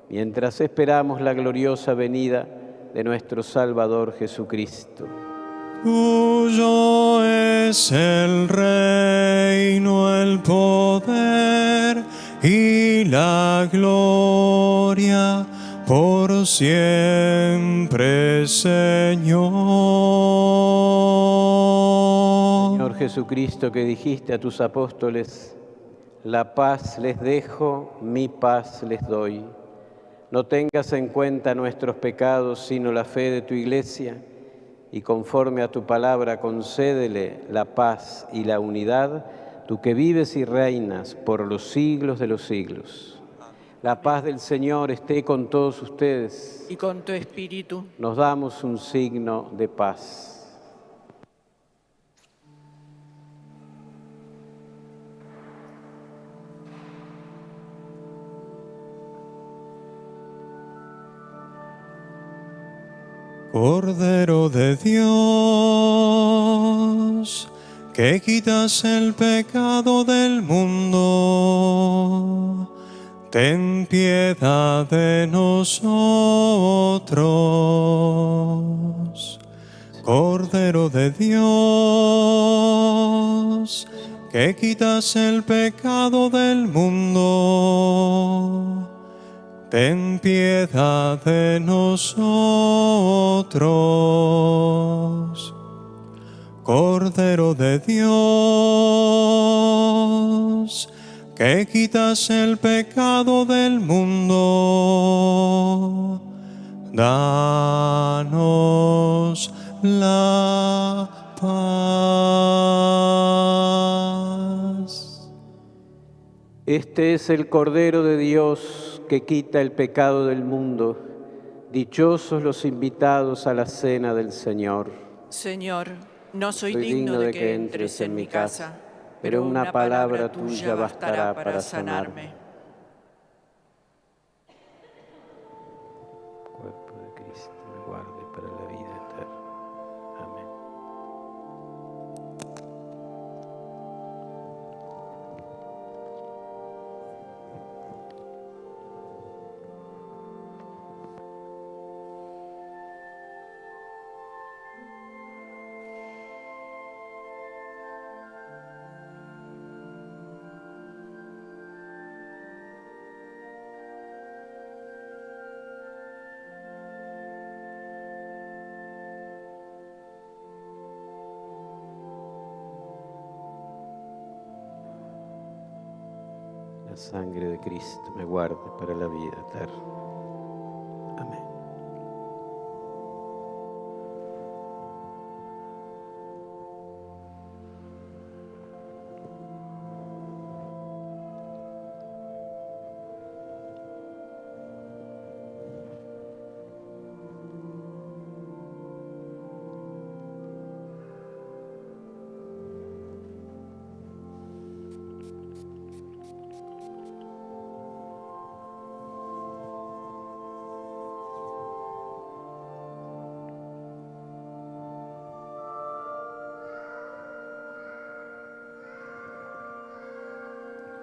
mientras esperamos la gloriosa venida de nuestro Salvador Jesucristo. Tuyo es el reino, el poder y la gloria por siempre, Señor. Señor Jesucristo, que dijiste a tus apóstoles: la paz les dejo, mi paz les doy. No tengas en cuenta nuestros pecados, sino la fe de tu Iglesia, y conforme a tu palabra concédele la paz y la unidad, tú que vives y reinas por los siglos de los siglos. La paz del Señor esté con todos ustedes. Y con tu espíritu. Nos damos un signo de paz. Cordero de Dios, que quitas el pecado del mundo, ten piedad de nosotros. Cordero de Dios, que quitas el pecado del mundo, ten piedad de nosotros. Cordero de Dios, que quitas el pecado del mundo, danos la paz. Este es el Cordero de Dios que quita el pecado del mundo. Dichosos los invitados a la cena del Señor. Señor, no soy digno de que entres en mi casa, pero una palabra tuya bastará para sanarme. Cuerpo de Cristo, me guarde para la vida eterna. Amén. La sangre de Cristo me guarde para la vida eterna. Amén.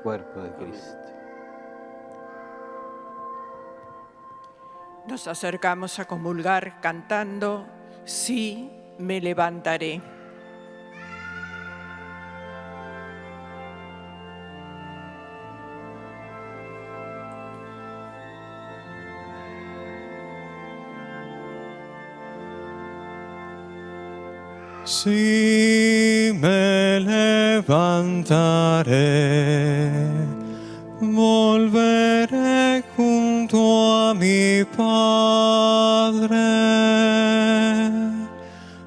Cuerpo de Cristo. Nos acercamos a comulgar cantando, sí, me levantaré. Sí, me levantaré, volveré junto a mi Padre.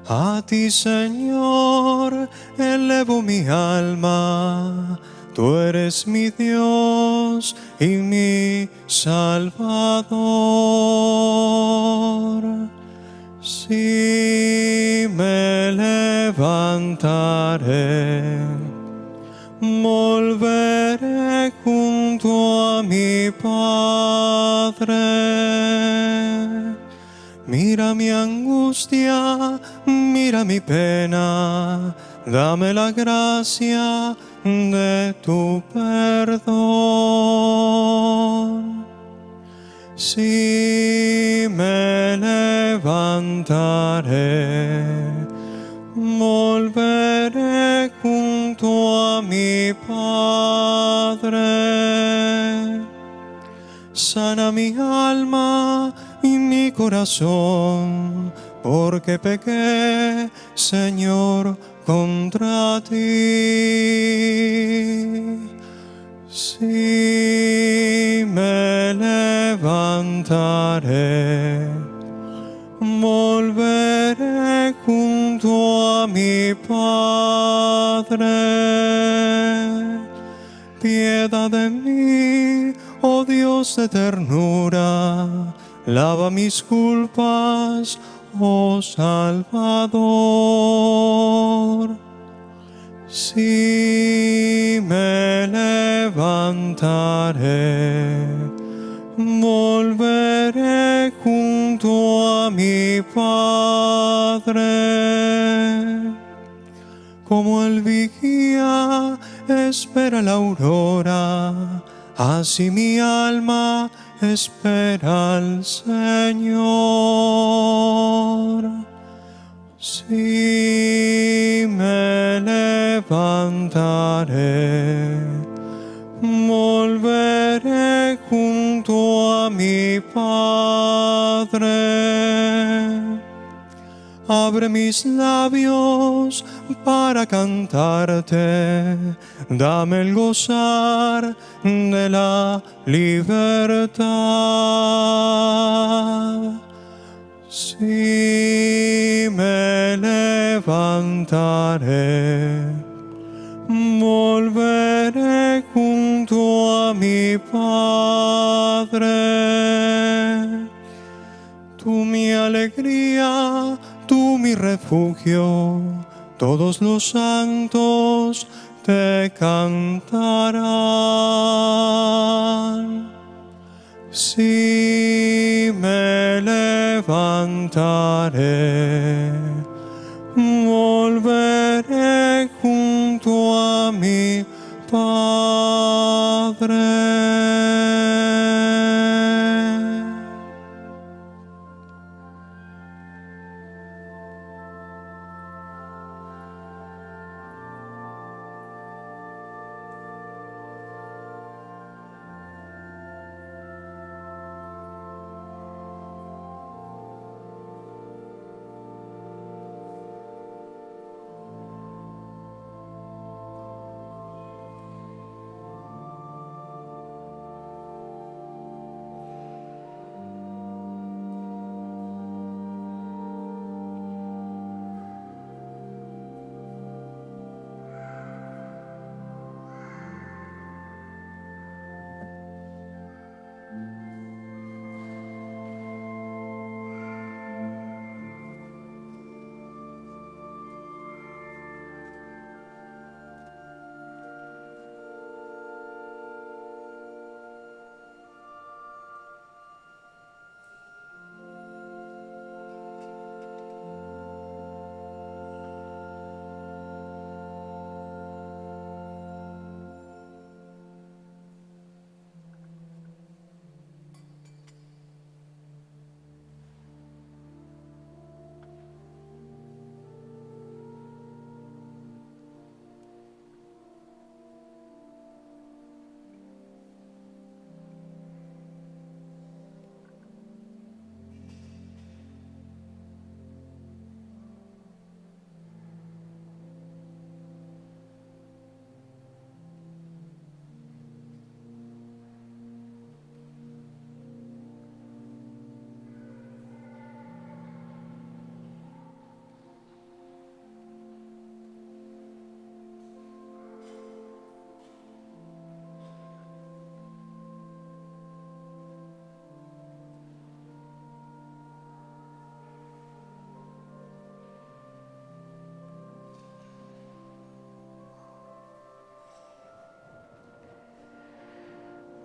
A ti, Señor, elevo mi alma, tú eres mi Dios y mi Salvador. Sí, me levantaré, volveré junto a mi Padre. Mira mi angustia, mira mi pena, dame la gracia de tu perdón. Sí, me levantaré, volveré junto a mi Padre. Sana mi alma y mi corazón, porque pequé, Señor, contra ti. Sí, me levantaré, volveré junto a mi Padre. Piedad de mí, oh Dios de ternura, lava mis culpas, oh Salvador. Sí, me levantaré, volveré junto a mi Padre. Como el vigía espera la aurora, así mi alma espera al Señor. Sí, me levantaré, volveré junto a mi Padre. Abre mis labios para cantarte. Dame el gozar de la libertad. Si me levantaré, volveré junto a mi Padre. Tú mi alegría, tú mi refugio, todos los santos te cantarán. Si me levantaré, volveré junto a mi Padre.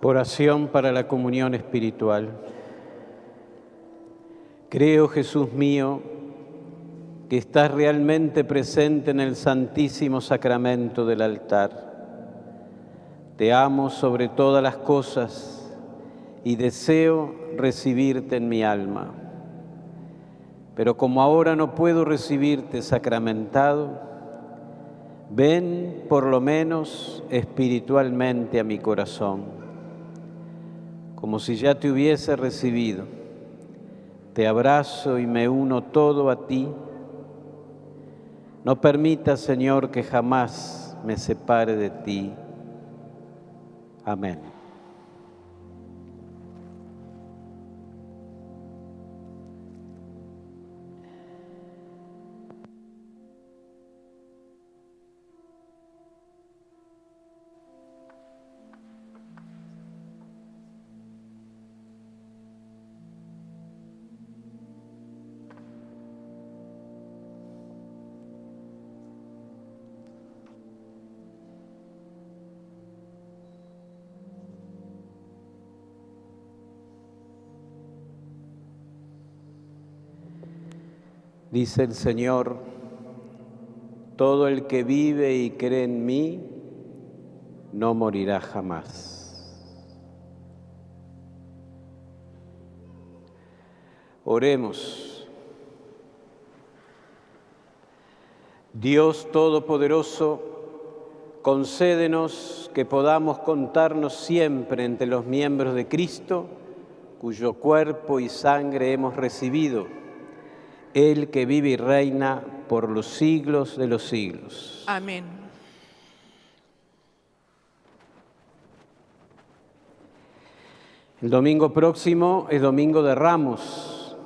Oración para la comunión espiritual. Creo, Jesús mío, que estás realmente presente en el Santísimo Sacramento del altar. Te amo sobre todas las cosas y deseo recibirte en mi alma. Pero como ahora no puedo recibirte sacramentado, ven por lo menos espiritualmente a mi corazón. Como si ya te hubiese recibido, te abrazo y me uno todo a ti. No permitas, Señor, que jamás me separe de ti. Amén. Dice el Señor, todo el que vive y cree en mí no morirá jamás. Oremos. Dios Todopoderoso, concédenos que podamos contarnos siempre entre los miembros de Cristo, cuyo cuerpo y sangre hemos recibido, Él que vive y reina por los siglos de los siglos. Amén. El domingo próximo es Domingo de Ramos.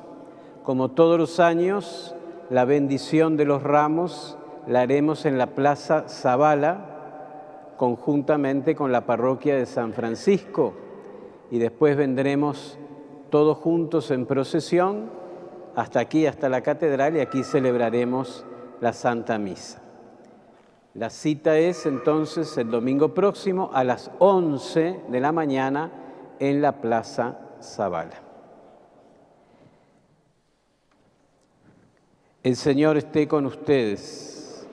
Como todos los años, la bendición de los ramos la haremos en la Plaza Zabala, conjuntamente con la parroquia de San Francisco, y después vendremos todos juntos en procesión hasta aquí, hasta la catedral, y aquí celebraremos la Santa Misa. La cita es entonces el domingo próximo a las 11 de la mañana en la Plaza Zabala. El Señor esté con ustedes.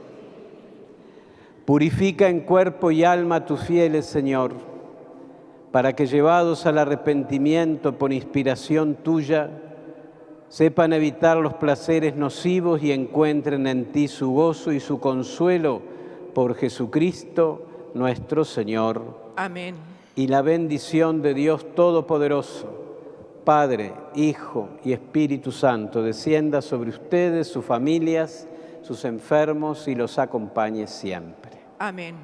Purifica en cuerpo y alma a tus fieles, Señor, para que llevados al arrepentimiento por inspiración tuya, sepan evitar los placeres nocivos y encuentren en ti su gozo y su consuelo por Jesucristo nuestro Señor. Amén. Y la bendición de Dios Todopoderoso, Padre, Hijo y Espíritu Santo, descienda sobre ustedes, sus familias, sus enfermos y los acompañe siempre. Amén.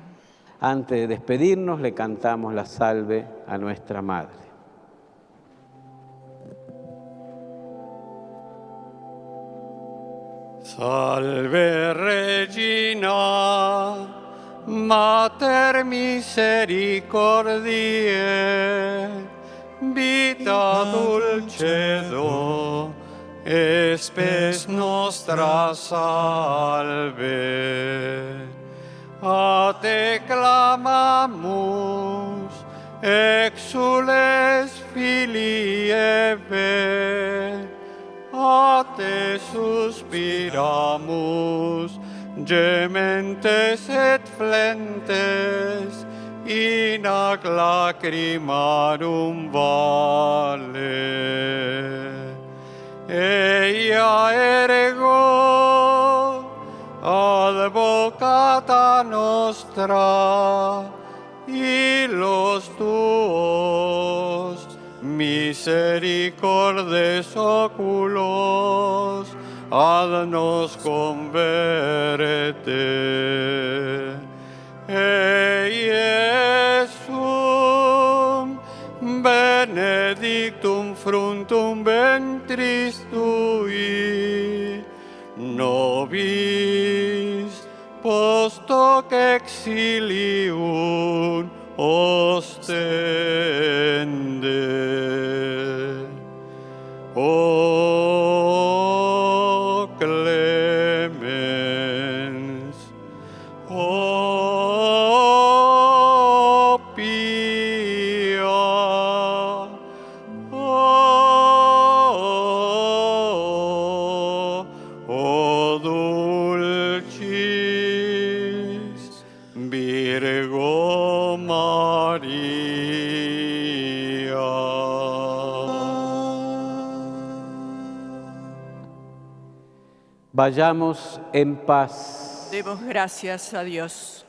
Antes de despedirnos, le cantamos la salve a nuestra Madre. Salve Regina, Mater misericordiae, vita dulcedo, spes nostra salve. A te clamamus, exules filii Eve, a te suspiramus, gementes et flentes, in ac lacrimarum vale. Eia ergo, advocata nostra, y los tuos misericordes oculos, ad nos converte. Iesum benedictum fructum ventris tui, nobis post hoc exilium ostende. O clemens, o pia, o dulcis Virgo Maria. Vayamos en paz. Demos gracias a Dios.